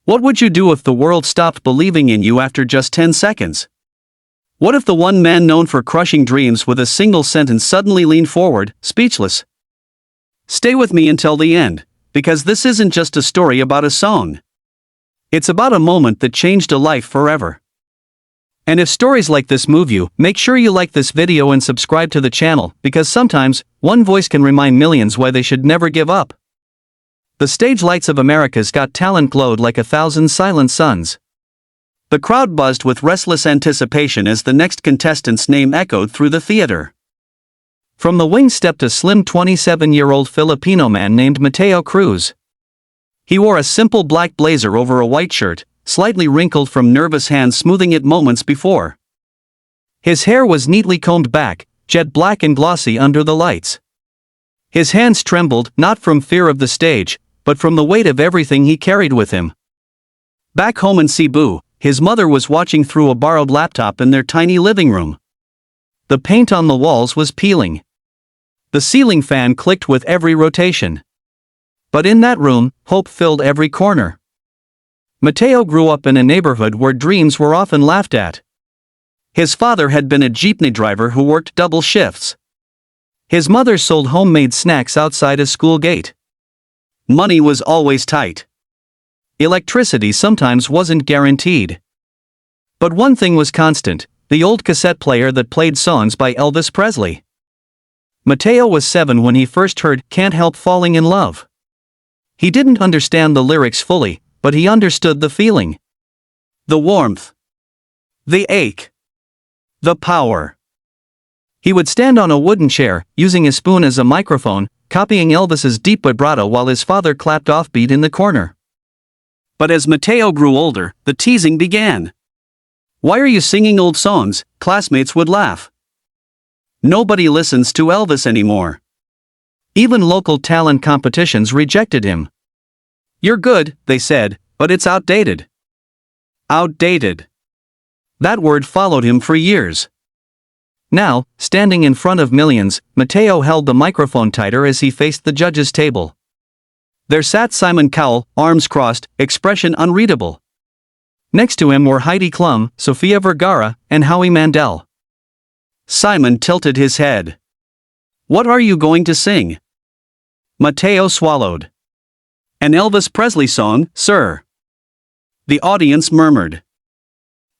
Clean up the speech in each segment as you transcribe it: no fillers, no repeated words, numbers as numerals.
What would you do if the world stopped believing in you after just 10 seconds? What if the one man known for crushing dreams with a single sentence suddenly leaned forward, speechless? Stay with me until the end, because this isn't just a story about a song. It's about a moment that changed a life forever. And if stories like this move you, make sure you like this video and subscribe to the channel, because sometimes, one voice can remind millions why they should never give up. The stage lights of America's Got Talent glowed like 1,000 silent suns. The crowd buzzed with restless anticipation as the next contestant's name echoed through the theater. From the wings stepped a slim 27-year-old Filipino man named Mateo Cruz. He wore a simple black blazer over a white shirt, slightly wrinkled from nervous hands smoothing it moments before. His hair was neatly combed back, jet black and glossy under the lights. His hands trembled, not from fear of the stage, but from the weight of everything he carried with him. Back home in Cebu, his mother was watching through a borrowed laptop in their tiny living room. The paint on the walls was peeling. The ceiling fan clicked with every rotation. But in that room, hope filled every corner. Mateo grew up in a neighborhood where dreams were often laughed at. His father had been a jeepney driver who worked double shifts. His mother sold homemade snacks outside a school gate. Money was always tight. Electricity sometimes wasn't guaranteed. But one thing was constant, the old cassette player that played songs by Elvis Presley. Mateo was 7 when he first heard "Can't Help Falling in Love." He didn't understand the lyrics fully, but he understood the feeling. The warmth. The ache. The power. He would stand on a wooden chair, using a spoon as a microphone, copying Elvis's deep vibrato while his father clapped offbeat in the corner. But as Mateo grew older, the teasing began. "Why are you singing old songs?" classmates would laugh. "Nobody listens to Elvis anymore." Even local talent competitions rejected him. "You're good," they said, "but it's outdated." Outdated. That word followed him for years. Now, standing in front of millions, Mateo held the microphone tighter as he faced the judges' table. There sat Simon Cowell, arms crossed, expression unreadable. Next to him were Heidi Klum, Sofia Vergara, and Howie Mandel. Simon tilted his head. "What are you going to sing?" Mateo swallowed. "An Elvis Presley song, sir." The audience murmured.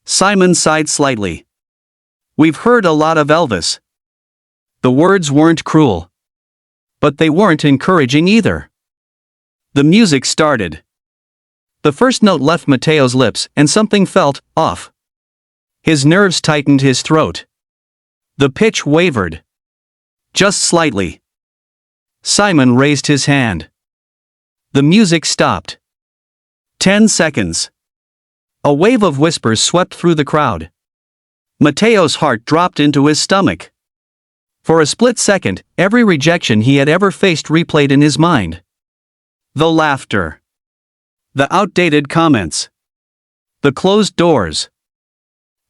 Simon sighed slightly. "We've heard a lot of Elvis." The words weren't cruel. But they weren't encouraging either. The music started. The first note left Mateo's lips and something felt off. His nerves tightened his throat. The pitch wavered. Just slightly. Simon raised his hand. The music stopped. 10 seconds. A wave of whispers swept through the crowd. Mateo's heart dropped into his stomach. For a split second, every rejection he had ever faced replayed in his mind. The laughter. The outdated comments. The closed doors.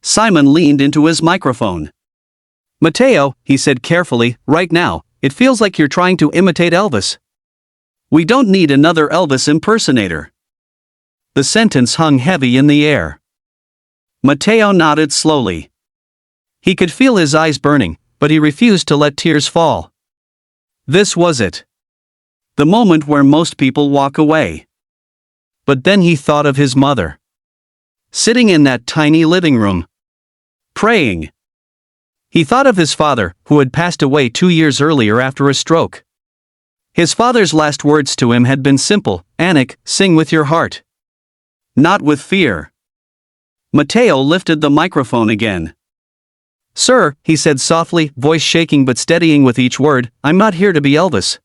Simon leaned into his microphone. "Mateo," he said carefully, "right now, it feels like you're trying to imitate Elvis. We don't need another Elvis impersonator." The sentence hung heavy in the air. Mateo nodded slowly. He could feel his eyes burning, but he refused to let tears fall. This was it. The moment where most people walk away. But then he thought of his mother. Sitting in that tiny living room. Praying. He thought of his father, who had passed away 2 years earlier after a stroke. His father's last words to him had been simple: "Anik, sing with your heart. Not with fear." Mateo lifted the microphone again. "Sir," he said softly, voice shaking but steadying with each word, "I'm not here to be Elvis.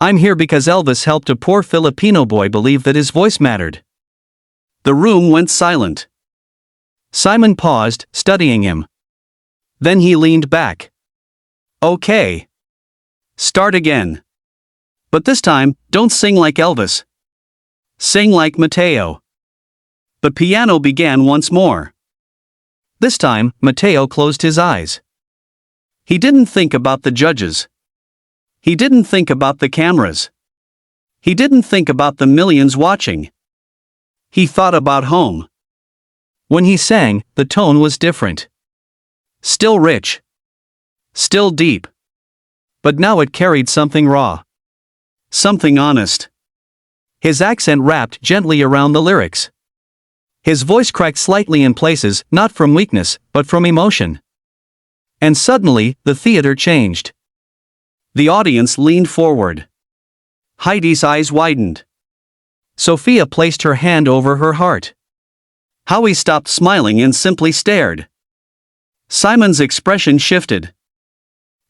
I'm here because Elvis helped a poor Filipino boy believe that his voice mattered." The room went silent. Simon paused, studying him. Then he leaned back. "Okay. Start again. But this time, don't sing like Elvis. Sing like Mateo." The piano began once more. This time, Mateo closed his eyes. He didn't think about the judges. He didn't think about the cameras. He didn't think about the millions watching. He thought about home. When he sang, the tone was different. Still rich. Still deep. But now it carried something raw. Something honest. His accent wrapped gently around the lyrics. His voice cracked slightly in places, not from weakness, but from emotion. And suddenly, the theater changed. The audience leaned forward. Heidi's eyes widened. Sophia placed her hand over her heart. Howie stopped smiling and simply stared. Simon's expression shifted.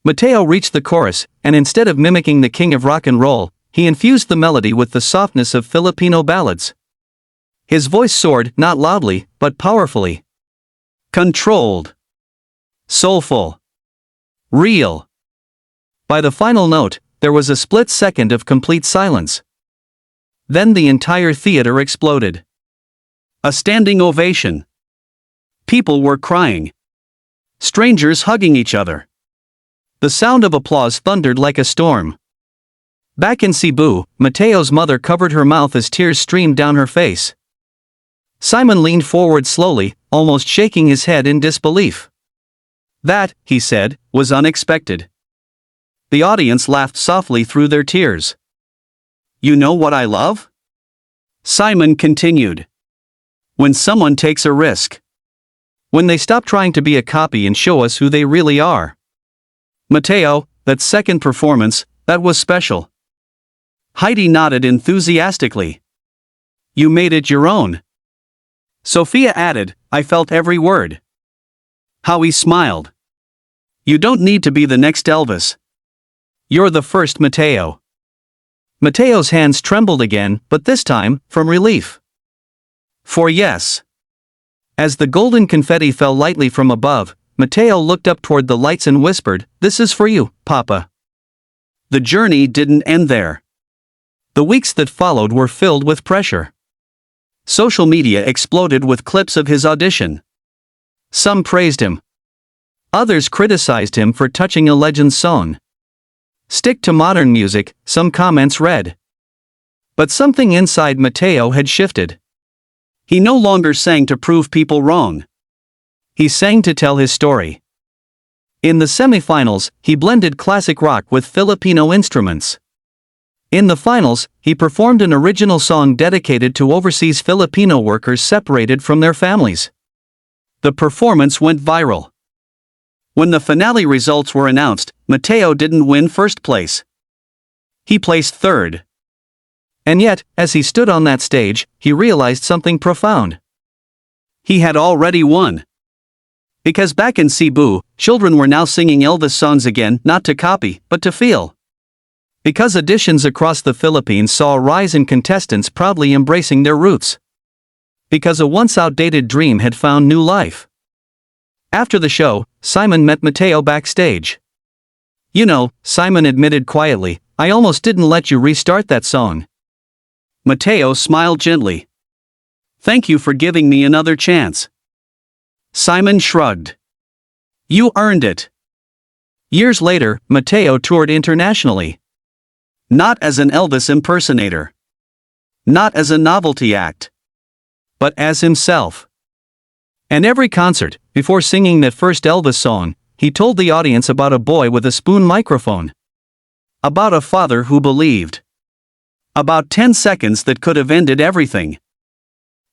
Mateo reached the chorus, and instead of mimicking the king of rock and roll, he infused the melody with the softness of Filipino ballads. His voice soared, not loudly, but powerfully. Controlled. Soulful. Real. By the final note, there was a split second of complete silence. Then the entire theater exploded. A standing ovation. People were crying. Strangers hugging each other. The sound of applause thundered like a storm. Back in Cebu, Mateo's mother covered her mouth as tears streamed down her face. Simon leaned forward slowly, almost shaking his head in disbelief. That, he said, was unexpected. The audience laughed softly through their tears. You know what I love? Simon continued. When someone takes a risk. When they stop trying to be a copy and show us who they really are. Mateo, that second performance, that was special. Heidi nodded enthusiastically. You made it your own. Sophia added, I felt every word. Howie smiled. You don't need to be the next Elvis. You're the first Mateo. Mateo's hands trembled again, but this time, from relief. For yes. As the golden confetti fell lightly from above, Mateo looked up toward the lights and whispered, This is for you, Papa. The journey didn't end there. The weeks that followed were filled with pressure. Social media exploded with clips of his audition. Some praised him. Others criticized him for touching a legend's song. Stick to modern music, some comments read. But something inside Mateo had shifted. He no longer sang to prove people wrong. He sang to tell his story. In the semifinals, he blended classic rock with Filipino instruments. In the finals, he performed an original song dedicated to overseas Filipino workers separated from their families. The performance went viral. When the finale results were announced, Mateo didn't win first place. He placed third. And yet, as he stood on that stage, he realized something profound. He had already won. Because back in Cebu, children were now singing Elvis songs again, not to copy, but to feel. Because auditions across the Philippines saw a rise in contestants proudly embracing their roots. Because a once outdated dream had found new life. After the show, Simon met Mateo backstage. You know, Simon admitted quietly, I almost didn't let you restart that song. Mateo smiled gently. Thank you for giving me another chance. Simon shrugged. You earned it. Years later, Mateo toured internationally. Not as an Elvis impersonator. Not as a novelty act. But as himself. And every concert, before singing that first Elvis song, he told the audience about a boy with a spoon microphone. About a father who believed. About 10 seconds that could have ended everything.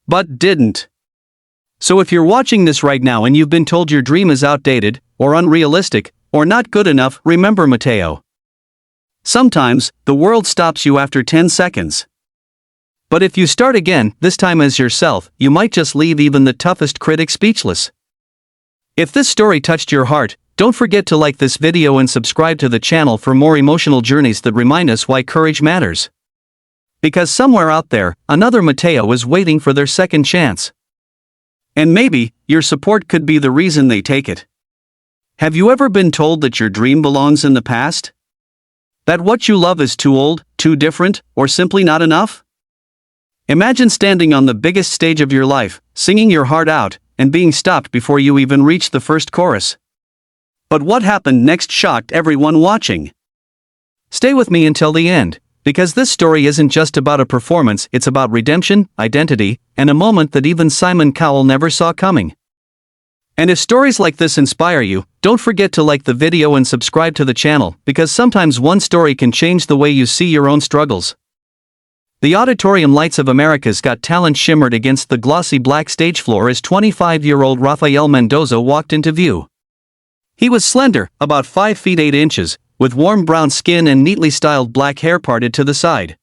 But didn't. So if you're watching this right now and you've been told your dream is outdated, or unrealistic, or not good enough, remember Mateo. Sometimes, the world stops you after 10 seconds. But if you start again, this time as yourself, you might just leave even the toughest critic speechless. If this story touched your heart, don't forget to like this video and subscribe to the channel for more emotional journeys that remind us why courage matters. Because somewhere out there, another Mateo is waiting for their second chance. And maybe, your support could be the reason they take it. Have you ever been told that your dream belongs in the past? That what you love is too old, too different, or simply not enough? Imagine standing on the biggest stage of your life, singing your heart out, and being stopped before you even reached the first chorus. But what happened next shocked everyone watching. Stay with me until the end, Because this story isn't just about a performance, it's about redemption, identity, and a moment that even Simon Cowell never saw coming. And if stories like this inspire you, don't forget to like the video and subscribe to the channel, because sometimes one story can change the way you see your own struggles. The auditorium lights of America's Got Talent shimmered against the glossy black stage floor as 25-year-old Rafael Mendoza walked into view. He was slender, about 5 feet 8 inches, with warm brown skin and neatly styled black hair parted to the side.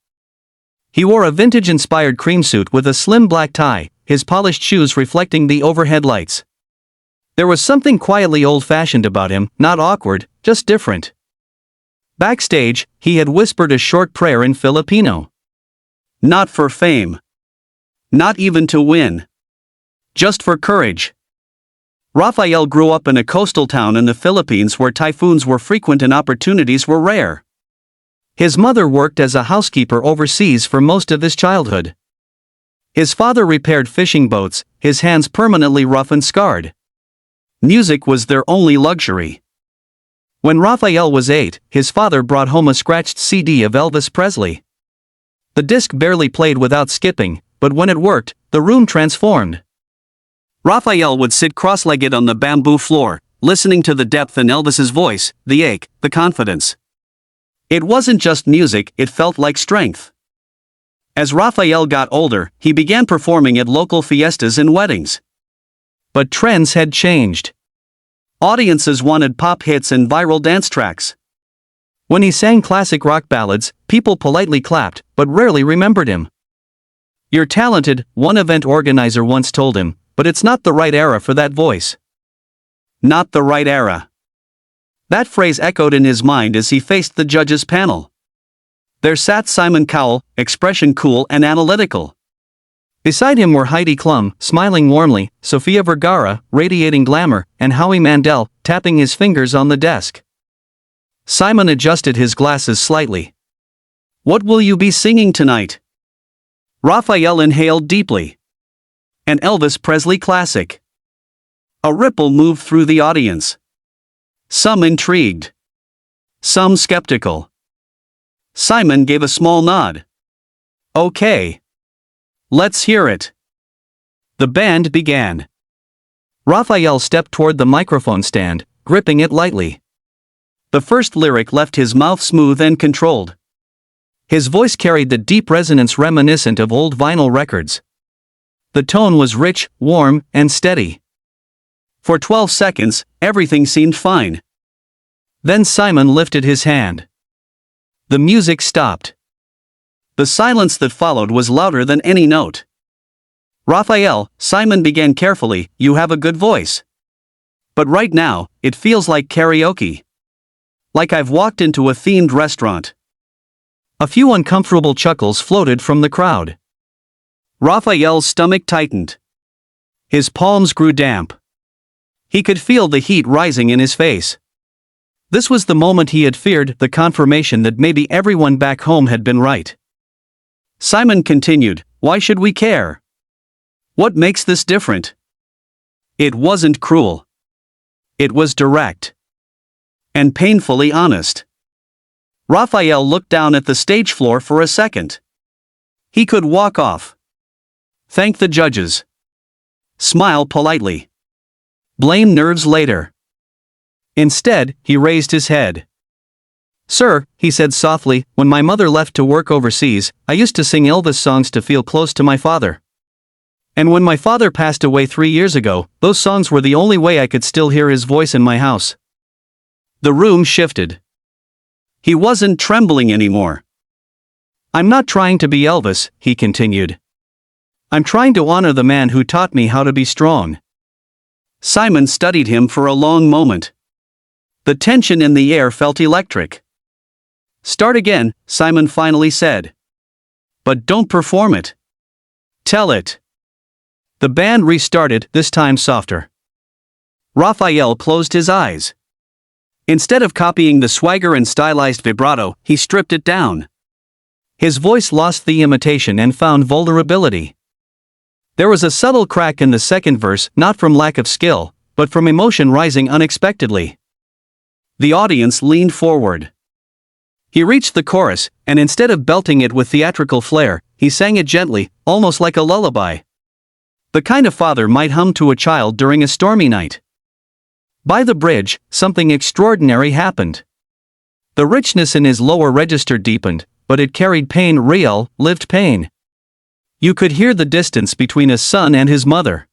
He wore a vintage-inspired cream suit with a slim black tie, his polished shoes reflecting the overhead lights. There was something quietly old-fashioned about him, not awkward, just different. Backstage, he had whispered a short prayer in Filipino. Not for fame. Not even to win. Just for courage. Rafael grew up in a coastal town in the Philippines where typhoons were frequent and opportunities were rare. His mother worked as a housekeeper overseas for most of his childhood. His father repaired fishing boats, his hands permanently rough and scarred. Music was their only luxury. When Rafael was 8, his father brought home a scratched CD of Elvis Presley. The disc barely played without skipping, but when it worked, the room transformed. Rafael would sit cross-legged on the bamboo floor, listening to the depth in Elvis's voice, the ache, the confidence. It wasn't just music, it felt like strength. As Rafael got older, he began performing at local fiestas and weddings. But trends had changed. Audiences wanted pop hits and viral dance tracks. When he sang classic rock ballads, people politely clapped, but rarely remembered him. "You're talented," one event organizer once told him, "but it's not the right era for that voice." Not the right era. That phrase echoed in his mind as he faced the judges' panel. There sat Simon Cowell, expression cool and analytical. Beside him were Heidi Klum, smiling warmly, Sofia Vergara, radiating glamour, and Howie Mandel, tapping his fingers on the desk. Simon adjusted his glasses slightly. "What will you be singing tonight?" Rafael inhaled deeply. An Elvis Presley classic. A ripple moved through the audience. Some intrigued. Some skeptical. Simon gave a small nod. "Okay. Let's hear it." The band began. Rafael stepped toward the microphone stand, gripping it lightly. The first lyric left his mouth smooth and controlled. His voice carried the deep resonance reminiscent of old vinyl records. The tone was rich, warm, and steady. For 12 seconds, everything seemed fine. Then Simon lifted his hand. The music stopped. The silence that followed was louder than any note. "Rafael," Simon began carefully, "you have a good voice. But right now, it feels like karaoke. Like I've walked into a themed restaurant." A few uncomfortable chuckles floated from the crowd. Rafael's stomach tightened. His palms grew damp. He could feel the heat rising in his face. This was the moment he had feared, the confirmation that maybe everyone back home had been right. Simon continued, "Why should we care? What makes this different?" It wasn't cruel. It was direct. And painfully honest. Rafael looked down at the stage floor for a second. He could walk off. Thank the judges. Smile politely. Blame nerves later. Instead, he raised his head. "Sir," he said softly, "when my mother left to work overseas, I used to sing Elvis songs to feel close to my father. And when my father passed away 3 years ago, those songs were the only way I could still hear his voice in my house." The room shifted. He wasn't trembling anymore. "I'm not trying to be Elvis," he continued. "I'm trying to honor the man who taught me how to be strong." Simon studied him for a long moment. The tension in the air felt electric. "Start again," Simon finally said. "But don't perform it. Tell it." The band restarted, this time softer. Rafael closed his eyes. Instead of copying the swagger and stylized vibrato, he stripped it down. His voice lost the imitation and found vulnerability. There was a subtle crack in the second verse, not from lack of skill, but from emotion rising unexpectedly. The audience leaned forward. He reached the chorus, and instead of belting it with theatrical flair, he sang it gently, almost like a lullaby. The kind of father might hum to a child during a stormy night. By the bridge, something extraordinary happened. The richness in his lower register deepened, but it carried pain, real, lived pain. You could hear the distance between a son and his mother.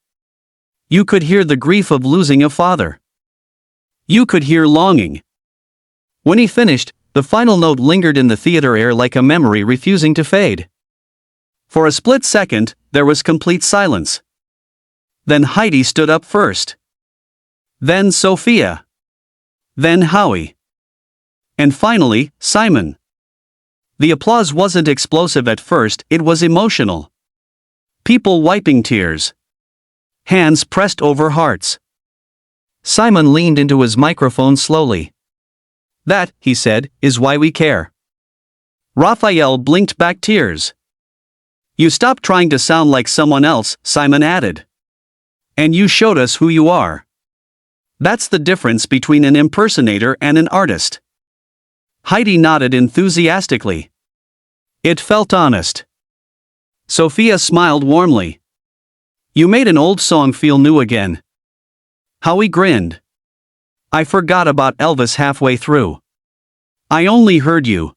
You could hear the grief of losing a father. You could hear longing. When he finished, the final note lingered in the theater air like a memory refusing to fade. For a split second, there was complete silence. Then Heidi stood up first. Then Sophia. Then Howie. And finally, Simon. The applause wasn't explosive at first, it was emotional. People wiping tears. Hands pressed over hearts. Simon leaned into his microphone slowly. "That," he said, "is why we care." Raphael blinked back tears. "You stopped trying to sound like someone else," Simon added. "And you showed us who you are. That's the difference between an impersonator and an artist." Heidi nodded enthusiastically. It felt honest. Sophia smiled warmly. "You made an old song feel new again." Howie grinned. "I forgot about Elvis halfway through. I only heard you."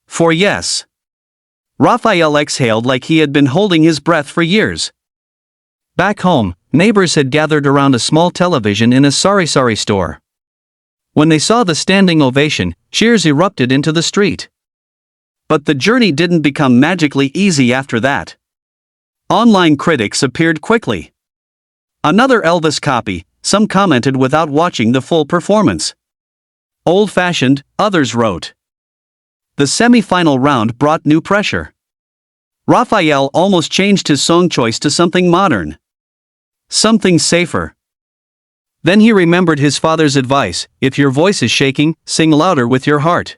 For yes. Raphael exhaled like he had been holding his breath for years. Back home, neighbors had gathered around a small television in a sari-sari store. When they saw the standing ovation, cheers erupted into the street. But the journey didn't become magically easy after that. Online critics appeared quickly. "Another Elvis copy," some commented without watching the full performance. "Old-fashioned," others wrote. The semi-final round brought new pressure. Raphael almost changed his song choice to something modern. Something safer. Then he remembered his father's advice: if your voice is shaking, sing louder with your heart.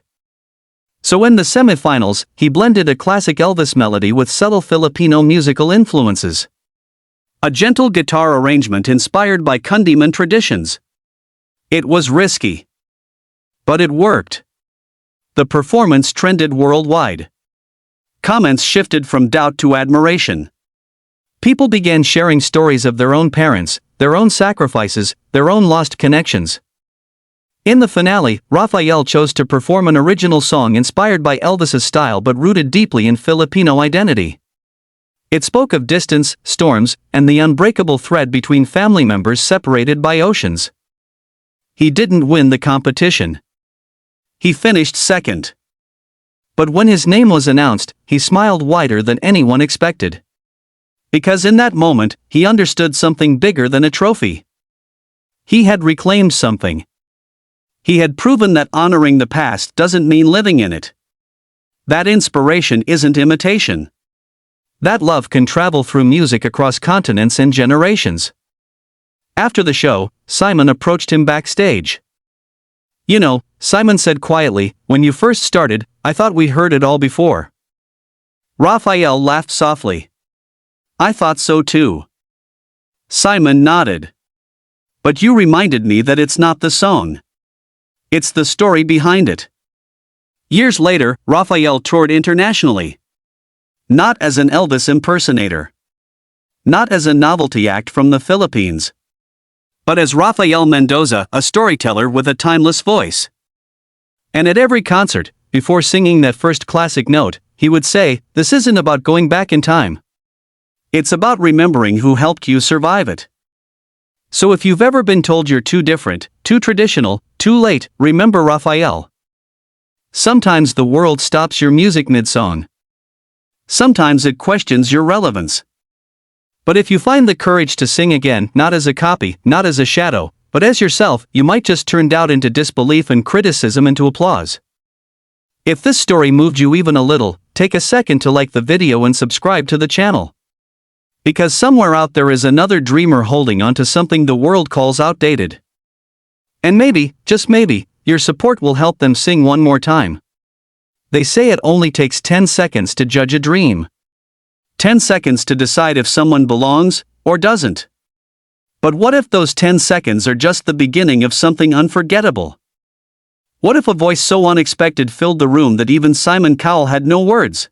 So in the semifinals, he blended a classic Elvis melody with subtle Filipino musical influences. A gentle guitar arrangement inspired by Kundiman traditions. It was risky. But it worked. The performance trended worldwide. Comments shifted from doubt to admiration. People began sharing stories of their own parents, their own sacrifices, their own lost connections. In the finale, Raphael chose to perform an original song inspired by Elvis's style but rooted deeply in Filipino identity. It spoke of distance, storms, and the unbreakable thread between family members separated by oceans. He didn't win the competition. He finished second. But when his name was announced, he smiled wider than anyone expected. Because in that moment, he understood something bigger than a trophy. He had reclaimed something. He had proven that honoring the past doesn't mean living in it. That inspiration isn't imitation. That love can travel through music across continents and generations. After the show, Simon approached him backstage. "You know," Simon said quietly, "when you first started, I thought we heard it all before." Raphael laughed softly. "I thought so too." Simon nodded. "But you reminded me that it's not the song. It's the story behind it." Years later, Raphael toured internationally. Not as an Elvis impersonator. Not as a novelty act from the Philippines. But as Rafael Mendoza, a storyteller with a timeless voice. And at every concert, before singing that first classic note, he would say, "This isn't about going back in time. It's about remembering who helped you survive it." So if you've ever been told you're too different, too traditional, too late, remember Raphael. Sometimes the world stops your music mid-song. Sometimes it questions your relevance. But if you find the courage to sing again, not as a copy, not as a shadow, but as yourself, you might just turn doubt into disbelief and criticism into applause. If this story moved you even a little, take a second to like the video and subscribe to the channel. Because somewhere out there is another dreamer holding on to something the world calls outdated. And maybe, just maybe, your support will help them sing one more time. They say it only takes 10 seconds to judge a dream. 10 seconds to decide if someone belongs, or doesn't. But what if those 10 seconds are just the beginning of something unforgettable? What if a voice so unexpected filled the room that even Simon Cowell had no words?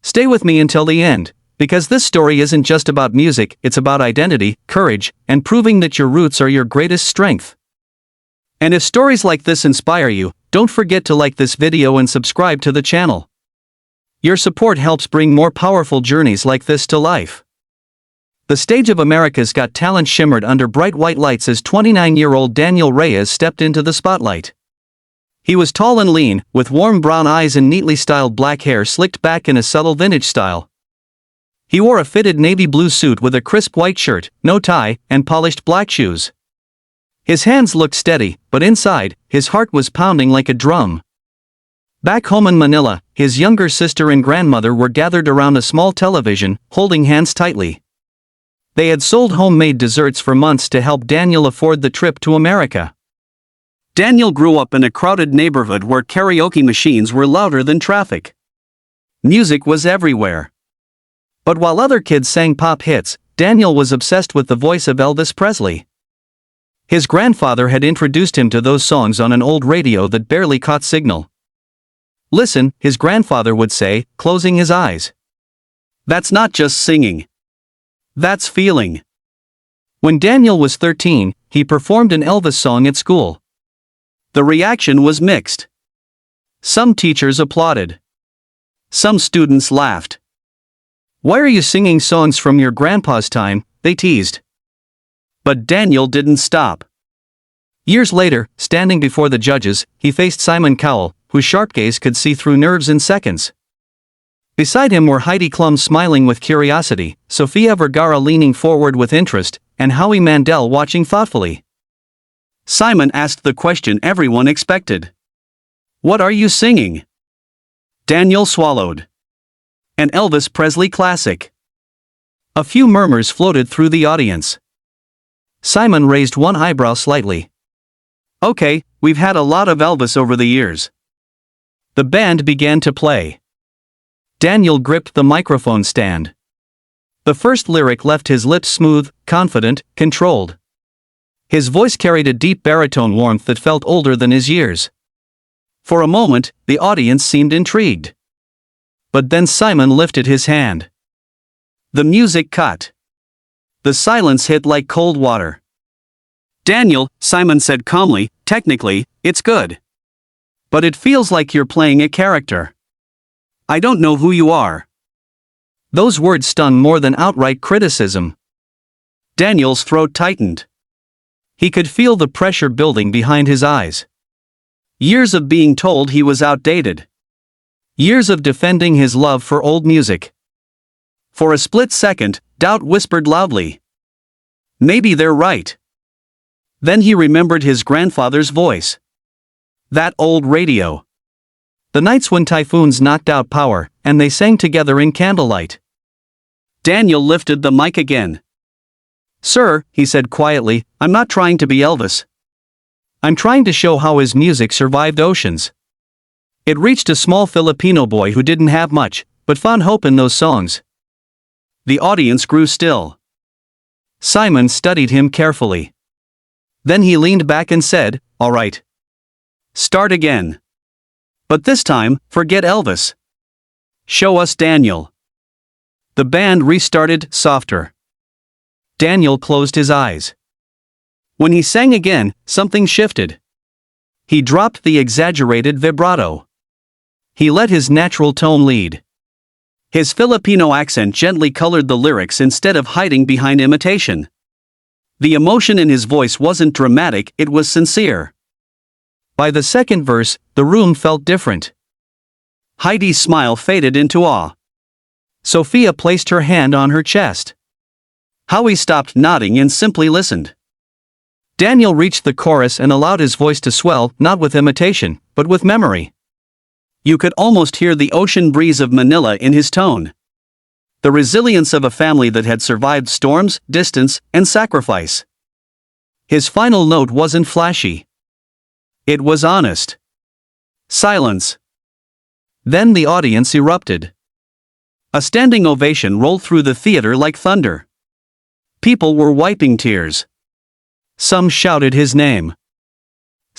Stay with me until the end, because this story isn't just about music, it's about identity, courage, and proving that your roots are your greatest strength. And if stories like this inspire you, don't forget to like this video and subscribe to the channel. Your support helps bring more powerful journeys like this to life. The stage of America's Got Talent shimmered under bright white lights as 29-year-old Daniel Reyes stepped into the spotlight. He was tall and lean, with warm brown eyes and neatly styled black hair slicked back in a subtle vintage style. He wore a fitted navy blue suit with a crisp white shirt, no tie, and polished black shoes. His hands looked steady, but inside, his heart was pounding like a drum. Back home in Manila, his younger sister and grandmother were gathered around a small television, holding hands tightly. They had sold homemade desserts for months to help Daniel afford the trip to America. Daniel grew up in a crowded neighborhood where karaoke machines were louder than traffic. Music was everywhere. But while other kids sang pop hits, Daniel was obsessed with the voice of Elvis Presley. His grandfather had introduced him to those songs on an old radio that barely caught signal. "Listen," his grandfather would say, closing his eyes. "That's not just singing. That's feeling." When Daniel was 13, he performed an Elvis song at school. The reaction was mixed. Some teachers applauded. Some students laughed. "Why are you singing songs from your grandpa's time?" they teased. But Daniel didn't stop. Years later, standing before the judges, he faced Simon Cowell, whose sharp gaze could see through nerves in seconds. Beside him were Heidi Klum smiling with curiosity, Sofia Vergara leaning forward with interest, and Howie Mandel watching thoughtfully. Simon asked the question everyone expected. "What are you singing?" Daniel swallowed. "An Elvis Presley classic." A few murmurs floated through the audience. Simon raised one eyebrow slightly. "Okay, we've had a lot of Elvis over the years." The band began to play. Daniel gripped the microphone stand. The first lyric left his lips smooth, confident, controlled. His voice carried a deep baritone warmth that felt older than his years. For a moment, the audience seemed intrigued. But then Simon lifted his hand. The music cut. The silence hit like cold water. "Daniel," Simon said calmly, "technically, it's good. But it feels like you're playing a character. I don't know who you are." Those words stung more than outright criticism. Daniel's throat tightened. He could feel the pressure building behind his eyes. Years of being told he was outdated. Years of defending his love for old music. For a split second, doubt whispered loudly, "Maybe they're right." Then he remembered his grandfather's voice. That old radio. The nights when typhoons knocked out power, and they sang together in candlelight. Daniel lifted the mic again. "Sir," he said quietly, "I'm not trying to be Elvis. I'm trying to show how his music survived oceans. It reached a small Filipino boy who didn't have much, but found hope in those songs." The audience grew still. Simon studied him carefully. Then he leaned back and said, "All right. Start again. But this time, forget Elvis. Show us Daniel." The band restarted, softer. Daniel closed his eyes. When he sang again, something shifted. He dropped the exaggerated vibrato. He let his natural tone lead. His Filipino accent gently colored the lyrics instead of hiding behind imitation. The emotion in his voice wasn't dramatic, it was sincere. By the second verse, the room felt different. Heidi's smile faded into awe. Sophia placed her hand on her chest. Howie stopped nodding and simply listened. Daniel reached the chorus and allowed his voice to swell, not with imitation, but with memory. You could almost hear the ocean breeze of Manila in his tone. The resilience of a family that had survived storms, distance, and sacrifice. His final note wasn't flashy. It was honest. Silence. Then the audience erupted. A standing ovation rolled through the theater like thunder. People were wiping tears. Some shouted his name.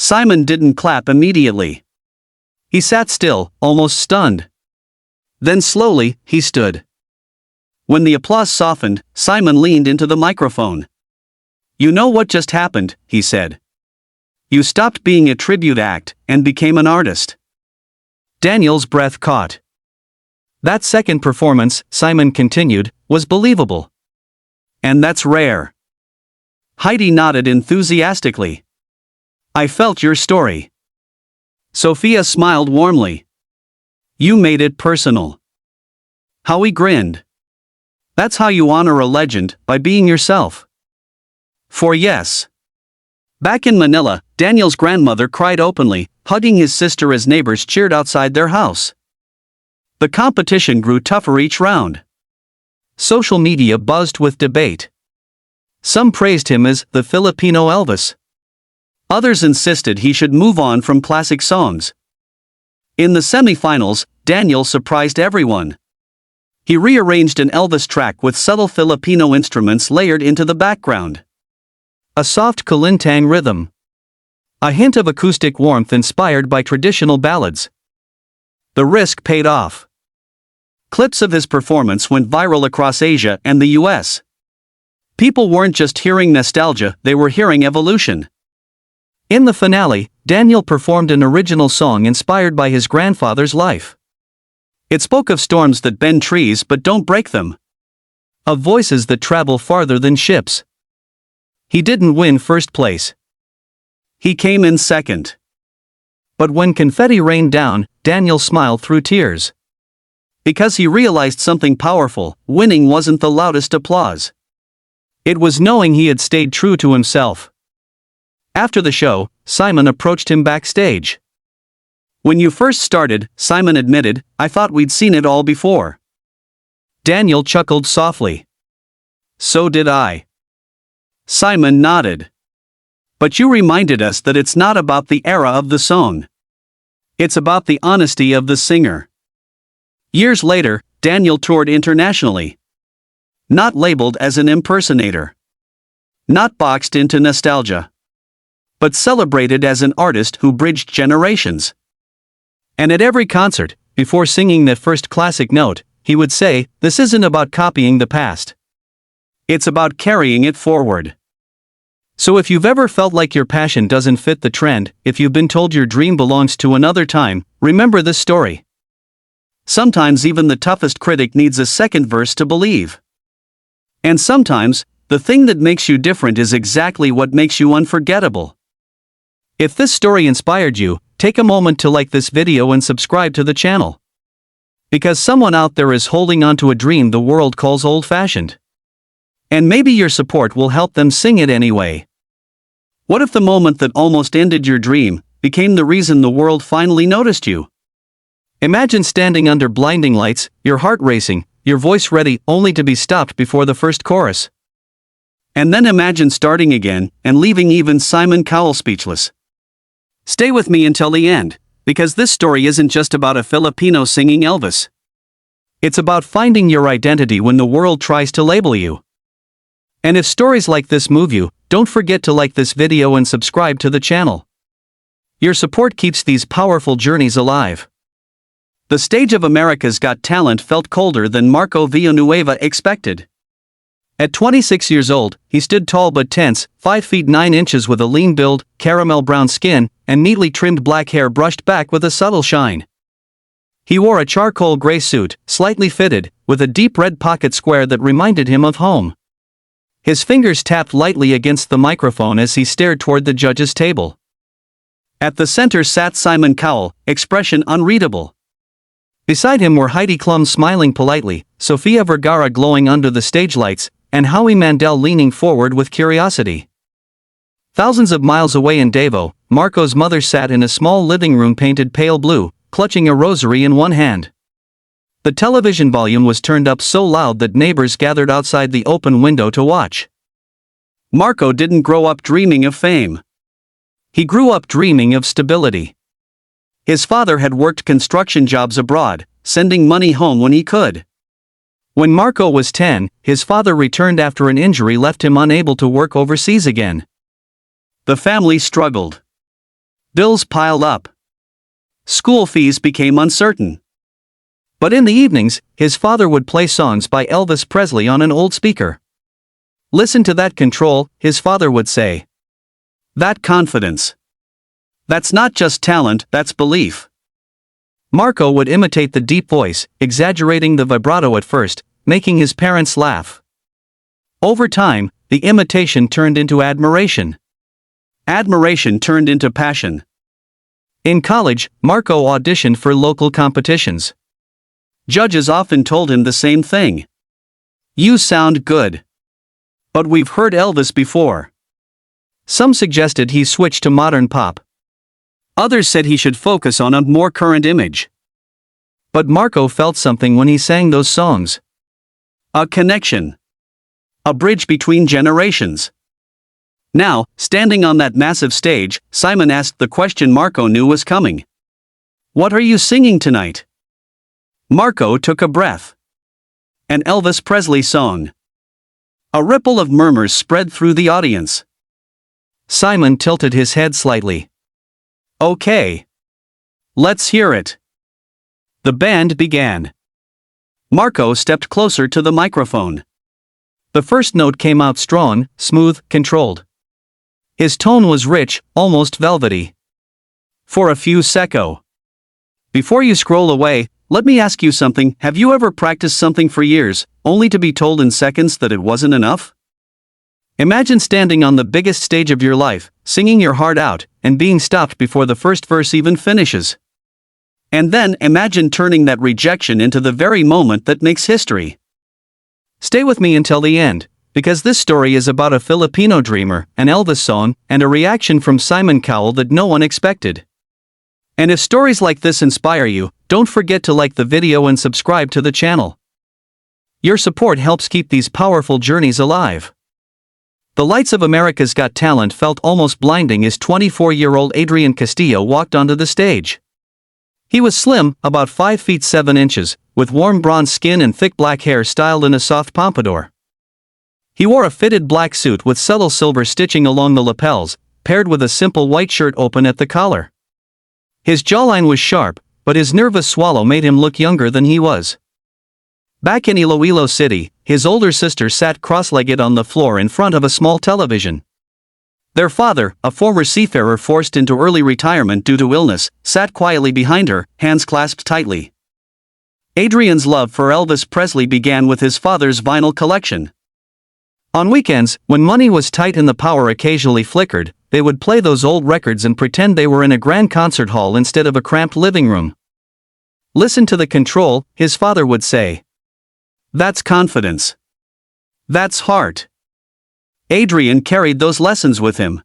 Simon didn't clap immediately. He sat still, almost stunned. Then slowly, he stood. When the applause softened, Simon leaned into the microphone. "You know what just happened," he said. "You stopped being a tribute act and became an artist." Daniel's breath caught. That second performance, Simon continued, was believable. "And that's rare." Heidi nodded enthusiastically. "I felt your story." Sophia smiled warmly. "You made it personal." Howie grinned. "That's how you honor a legend, by being yourself." For yes. Back in Manila, Daniel's grandmother cried openly, hugging his sister as neighbors cheered outside their house. The competition grew tougher each round. Social media buzzed with debate. Some praised him as the Filipino Elvis. Others insisted he should move on from classic songs. In the semifinals, Daniel surprised everyone. He rearranged an Elvis track with subtle Filipino instruments layered into the background. A soft kulintang rhythm. A hint of acoustic warmth inspired by traditional ballads. The risk paid off. Clips of his performance went viral across Asia and the US. People weren't just hearing nostalgia, they were hearing evolution. In the finale, Daniel performed an original song inspired by his grandfather's life. It spoke of storms that bend trees but don't break them. Of voices that travel farther than ships. He didn't win first place. He came in second. But when confetti rained down, Daniel smiled through tears. Because he realized something powerful: winning wasn't the loudest applause. It was knowing he had stayed true to himself. After the show, Simon approached him backstage. "When you first started," Simon admitted, "I thought we'd seen it all before." Daniel chuckled softly. "So did I." Simon nodded. "But you reminded us that it's not about the era of the song. It's about the honesty of the singer." Years later, Daniel toured internationally. Not labeled as an impersonator. Not boxed into nostalgia. But celebrated as an artist who bridged generations. And at every concert, before singing that first classic note, he would say, "This isn't about copying the past. It's about carrying it forward." So if you've ever felt like your passion doesn't fit the trend, if you've been told your dream belongs to another time, remember this story. Sometimes even the toughest critic needs a second verse to believe. And sometimes, the thing that makes you different is exactly what makes you unforgettable. If this story inspired you, take a moment to like this video and subscribe to the channel. Because someone out there is holding on to a dream the world calls old-fashioned. And maybe your support will help them sing it anyway. What if the moment that almost ended your dream became the reason the world finally noticed you? Imagine standing under blinding lights, your heart racing, your voice ready, only to be stopped before the first chorus. And then imagine starting again and leaving even Simon Cowell speechless. Stay with me until the end, because this story isn't just about a Filipino singing Elvis. It's about finding your identity when the world tries to label you. And if stories like this move you, don't forget to like this video and subscribe to the channel. Your support keeps these powerful journeys alive. The stage of America's Got Talent felt colder than Marco Villanueva expected. At 26 years old, he stood tall but tense, 5 feet 9 inches with a lean build, caramel brown skin, and neatly trimmed black hair brushed back with a subtle shine. He wore a charcoal gray suit, slightly fitted, with a deep red pocket square that reminded him of home. His fingers tapped lightly against the microphone as he stared toward the judges' table. At the center sat Simon Cowell, expression unreadable. Beside him were Heidi Klum smiling politely, Sofia Vergara glowing under the stage lights, and Howie Mandel leaning forward with curiosity. Thousands of miles away in Davao, Marco's mother sat in a small living room painted pale blue, clutching a rosary in one hand. The television volume was turned up so loud that neighbors gathered outside the open window to watch. Marco didn't grow up dreaming of fame. He grew up dreaming of stability. His father had worked construction jobs abroad, sending money home when he could. When Marco was 10, his father returned after an injury left him unable to work overseas again. The family struggled. Bills piled up. School fees became uncertain. But in the evenings, his father would play songs by Elvis Presley on an old speaker. "Listen to that control," his father would say. "That confidence. That's not just talent, that's belief." Marco would imitate the deep voice, exaggerating the vibrato at first, making his parents laugh. Over time, the imitation turned into admiration. Admiration turned into passion. In college, Marco auditioned for local competitions. Judges often told him the same thing. "You sound good. But we've heard Elvis before." Some suggested he switch to modern pop. Others said he should focus on a more current image. But Marco felt something when he sang those songs. A connection. A bridge between generations. Now, standing on that massive stage, Simon asked the question Marco knew was coming. "What are you singing tonight?" Marco took a breath. An Elvis Presley song. A ripple of murmurs spread through the audience. Simon tilted his head slightly. "Okay. Let's hear it." The band began. Marco stepped closer to the microphone. The first note came out strong, smooth, controlled. His tone was rich, almost velvety. For a few seconds. "Before you scroll away, let me ask you something. Have you ever practiced something for years, only to be told in seconds that it wasn't enough? Imagine standing on the biggest stage of your life, singing your heart out, and being stopped before the first verse even finishes. And then imagine turning that rejection into the very moment that makes history." Stay with me until the end, because this story is about a Filipino dreamer, an Elvis song, and a reaction from Simon Cowell that no one expected. And if stories like this inspire you, don't forget to like the video and subscribe to the channel. Your support helps keep these powerful journeys alive. The lights of America's Got Talent felt almost blinding as 24-year-old Adrian Castillo walked onto the stage. He was slim, about 5 feet 7 inches, with warm bronze skin and thick black hair styled in a soft pompadour. He wore a fitted black suit with subtle silver stitching along the lapels, paired with a simple white shirt open at the collar. His jawline was sharp, but his nervous swallow made him look younger than he was. Back in Iloilo City, his older sister sat cross-legged on the floor in front of a small television. Their father, a former seafarer forced into early retirement due to illness, sat quietly behind her, hands clasped tightly. Adrian's love for Elvis Presley began with his father's vinyl collection. On weekends, when money was tight and the power occasionally flickered, they would play those old records and pretend they were in a grand concert hall instead of a cramped living room. "Listen to the control," his father would say. "That's confidence. That's heart." Adrian carried those lessons with him.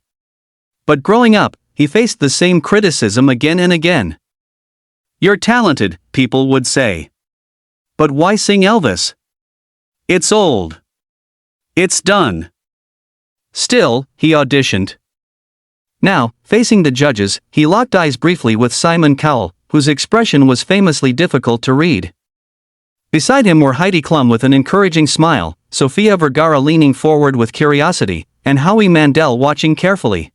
But growing up, he faced the same criticism again and again. "You're talented," people would say. "But why sing Elvis? It's old. It's done." Still, he auditioned. Now, facing the judges, he locked eyes briefly with Simon Cowell, whose expression was famously difficult to read. Beside him were Heidi Klum with an encouraging smile, Sofia Vergara leaning forward with curiosity, and Howie Mandel watching carefully.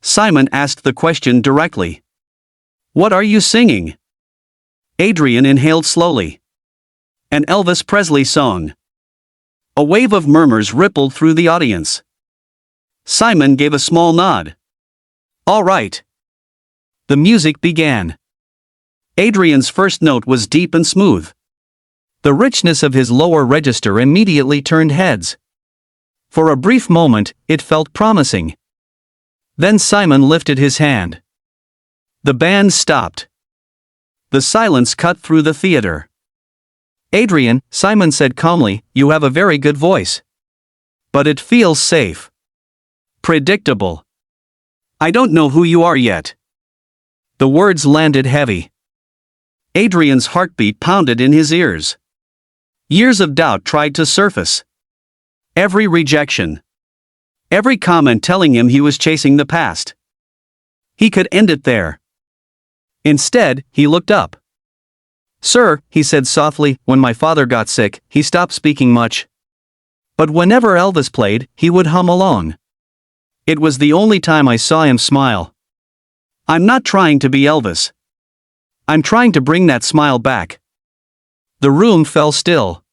Simon asked the question directly. "What are you singing?" Adrian inhaled slowly. An Elvis Presley song. A wave of murmurs rippled through the audience. Simon gave a small nod. "All right." The music began. Adrian's first note was deep and smooth. The richness of his lower register immediately turned heads. For a brief moment, it felt promising. Then Simon lifted his hand. The band stopped. The silence cut through the theater. "Adrian," Simon said calmly, "you have a very good voice. But it feels safe. Predictable. I don't know who you are yet." The words landed heavy. Adrian's heartbeat pounded in his ears. Years of doubt tried to surface. Every rejection. Every comment telling him he was chasing the past. He could end it there. Instead, he looked up. "Sir," he said softly, "when my father got sick, he stopped speaking much. But whenever Elvis played, he would hum along. It was the only time I saw him smile. I'm not trying to be Elvis. I'm trying to bring that smile back. The room fell still.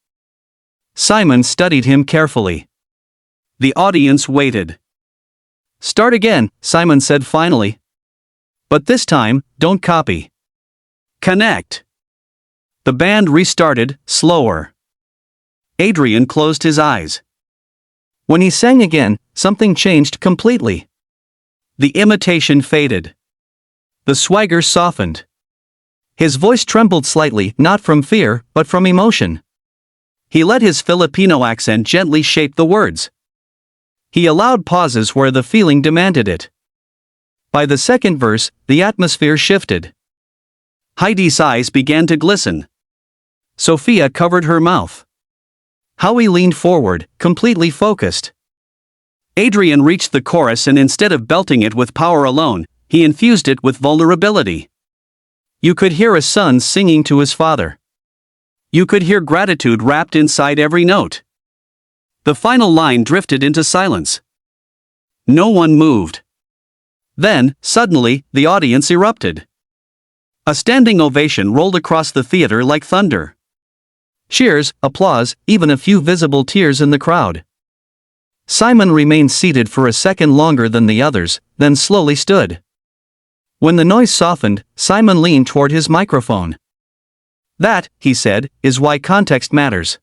Simon studied him carefully. The audience waited. Start again, Simon said finally. But this time, don't copy. Connect. The band restarted, slower. Adrian closed his eyes. When he sang again, something changed completely. The imitation faded. The swagger softened. His voice trembled slightly, not from fear, but from emotion. He let his Filipino accent gently shape the words. He allowed pauses where the feeling demanded it. By the second verse, the atmosphere shifted. Heidi's eyes began to glisten. Sophia covered her mouth. Howie leaned forward, completely focused. Adrian reached the chorus, and instead of belting it with power alone, he infused it with vulnerability. You could hear a son singing to his father. You could hear gratitude wrapped inside every note. The final line drifted into silence. No one moved. Then, suddenly, the audience erupted. A standing ovation rolled across the theater like thunder. Cheers, applause, even a few visible tears in the crowd. Simon remained seated for a second longer than the others, then slowly stood. When the noise softened, Simon leaned toward his microphone. That, he said, is why context matters.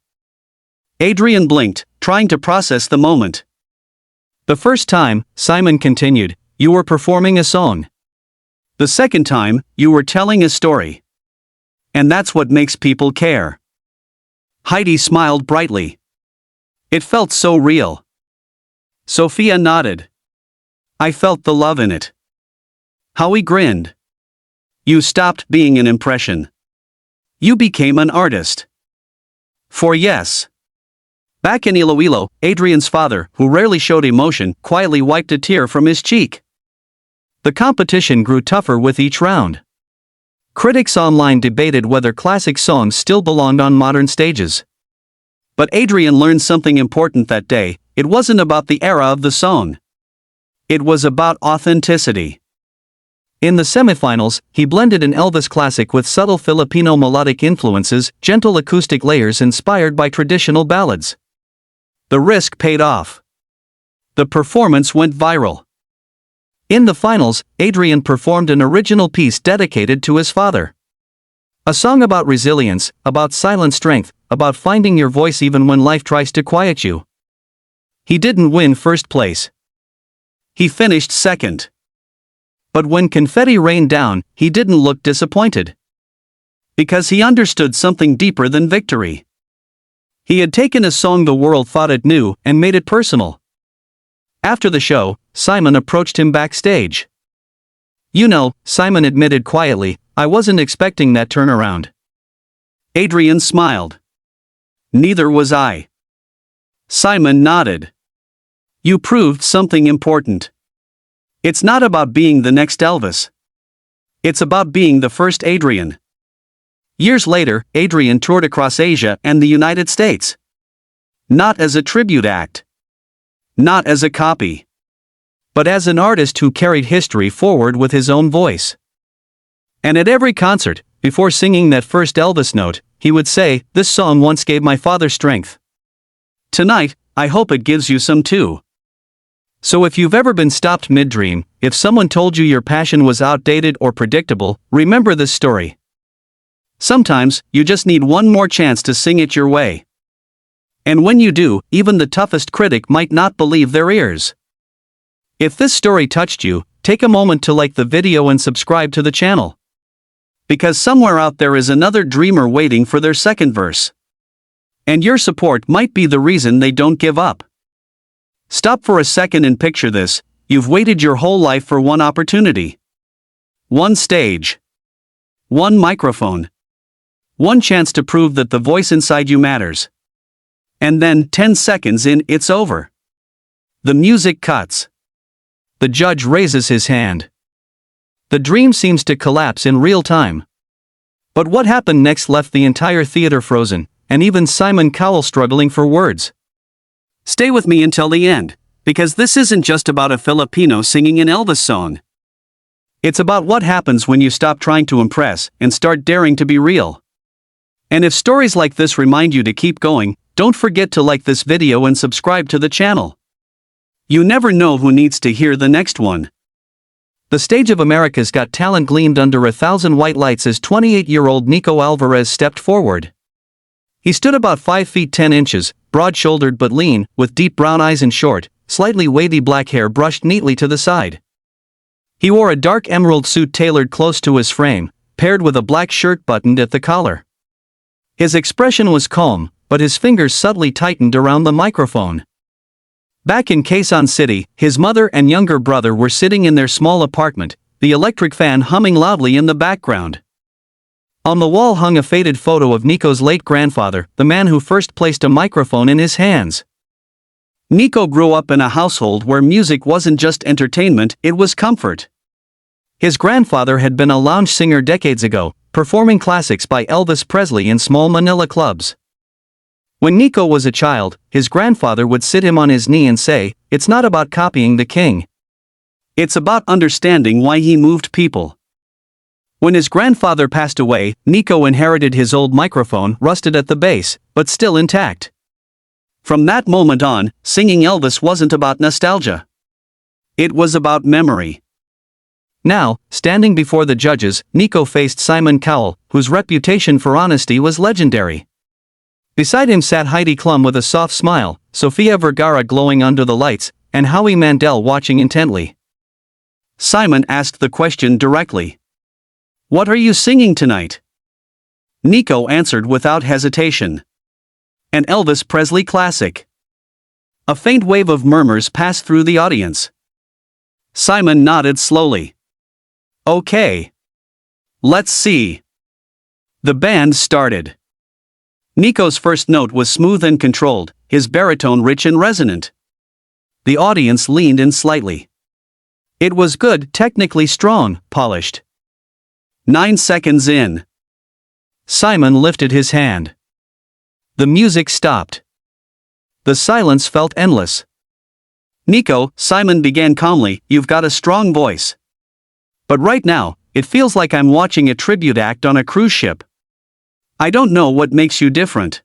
Adrian blinked, trying to process the moment. The first time, Simon continued, you were performing a song. The second time, you were telling a story. And that's what makes people care. Heidi smiled brightly. It felt so real. Sophia nodded. I felt the love in it. Howie grinned. You stopped being an impression. You became an artist. For yes. Back in Iloilo, Adrian's father, who rarely showed emotion, quietly wiped a tear from his cheek. The competition grew tougher with each round. Critics online debated whether classic songs still belonged on modern stages. But Adrian learned something important that day. It wasn't about the era of the song. It was about authenticity. In the semifinals, he blended an Elvis classic with subtle Filipino melodic influences, gentle acoustic layers inspired by traditional ballads. The risk paid off. The performance went viral. In the finals, Adrian performed an original piece dedicated to his father. A song about resilience, about silent strength, about finding your voice even when life tries to quiet you. He didn't win first place. He finished second. But when confetti rained down, he didn't look disappointed. Because he understood something deeper than victory. He had taken a song the world thought it knew and made it personal. After the show, Simon approached him backstage. You know, Simon admitted quietly, I wasn't expecting that turnaround. Adrian smiled. Neither was I. Simon nodded. You proved something important. It's not about being the next Elvis. It's about being the first Adrian. Years later, Adrian toured across Asia and the United States. Not as a tribute act. Not as a copy. But as an artist who carried history forward with his own voice. And at every concert, before singing that first Elvis note, he would say, "This song once gave my father strength. Tonight, I hope it gives you some too." So if you've ever been stopped mid-dream, if someone told you your passion was outdated or predictable, remember this story. Sometimes, you just need one more chance to sing it your way. And when you do, even the toughest critic might not believe their ears. If this story touched you, take a moment to like the video and subscribe to the channel. Because somewhere out there is another dreamer waiting for their second verse. And your support might be the reason they don't give up. Stop for a second and picture this. You've waited your whole life for one opportunity. One stage. One microphone. One chance to prove that the voice inside you matters. And then, 10 seconds in, it's over. The music cuts. The judge raises his hand. The dream seems to collapse in real time. But what happened next left the entire theater frozen, and even Simon Cowell struggling for words. Stay with me until the end, because this isn't just about a Filipino singing an Elvis song. It's about what happens when you stop trying to impress and start daring to be real. And if stories like this remind you to keep going, don't forget to like this video and subscribe to the channel. You never know who needs to hear the next one. The stage of America's Got Talent gleamed under 1,000 white lights as 28-year-old Nico Alvarez stepped forward. He stood about 5 feet 10 inches, broad-shouldered but lean, with deep brown eyes and short, slightly wavy black hair brushed neatly to the side. He wore a dark emerald suit tailored close to his frame, paired with a black shirt buttoned at the collar. His expression was calm, but his fingers subtly tightened around the microphone. Back in Quezon City, his mother and younger brother were sitting in their small apartment, the electric fan humming loudly in the background. On the wall hung a faded photo of Nico's late grandfather, the man who first placed a microphone in his hands. Nico grew up in a household where music wasn't just entertainment, it was comfort. His grandfather had been a lounge singer decades ago, performing classics by Elvis Presley in small Manila clubs. When Nico was a child, his grandfather would sit him on his knee and say, "It's not about copying the king. It's about understanding why he moved people." When his grandfather passed away, Nico inherited his old microphone, rusted at the base, but still intact. From that moment on, singing Elvis wasn't about nostalgia. It was about memory. Now, standing before the judges, Nico faced Simon Cowell, whose reputation for honesty was legendary. Beside him sat Heidi Klum with a soft smile, Sofia Vergara glowing under the lights, and Howie Mandel watching intently. Simon asked the question directly. "What are you singing tonight?" Nico answered without hesitation. "An Elvis Presley classic." A faint wave of murmurs passed through the audience. Simon nodded slowly. "Okay. Let's see." The band started. Nico's first note was smooth and controlled, his baritone rich and resonant. The audience leaned in slightly. It was good, technically strong, polished. 9 seconds in. Simon lifted his hand. The music stopped. The silence felt endless. "Nico," Simon began calmly, "you've got a strong voice. But right now, it feels like I'm watching a tribute act on a cruise ship. I don't know what makes you different."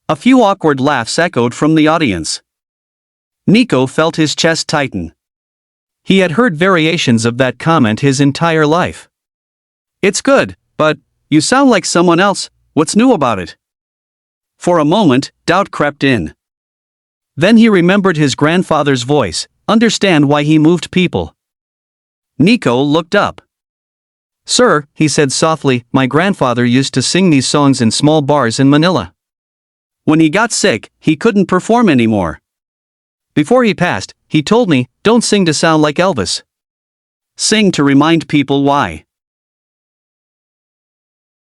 A few awkward laughs echoed from the audience. Nico felt his chest tighten. He had heard variations of that comment his entire life. "It's good, but you sound like someone else, what's new about it?" For a moment, doubt crept in. Then he remembered his grandfather's voice, understand why he moved people. Nico looked up. "Sir," he said softly, "my grandfather used to sing these songs in small bars in Manila. When he got sick, he couldn't perform anymore. Before he passed, he told me, don't sing to sound like Elvis. Sing to remind people why.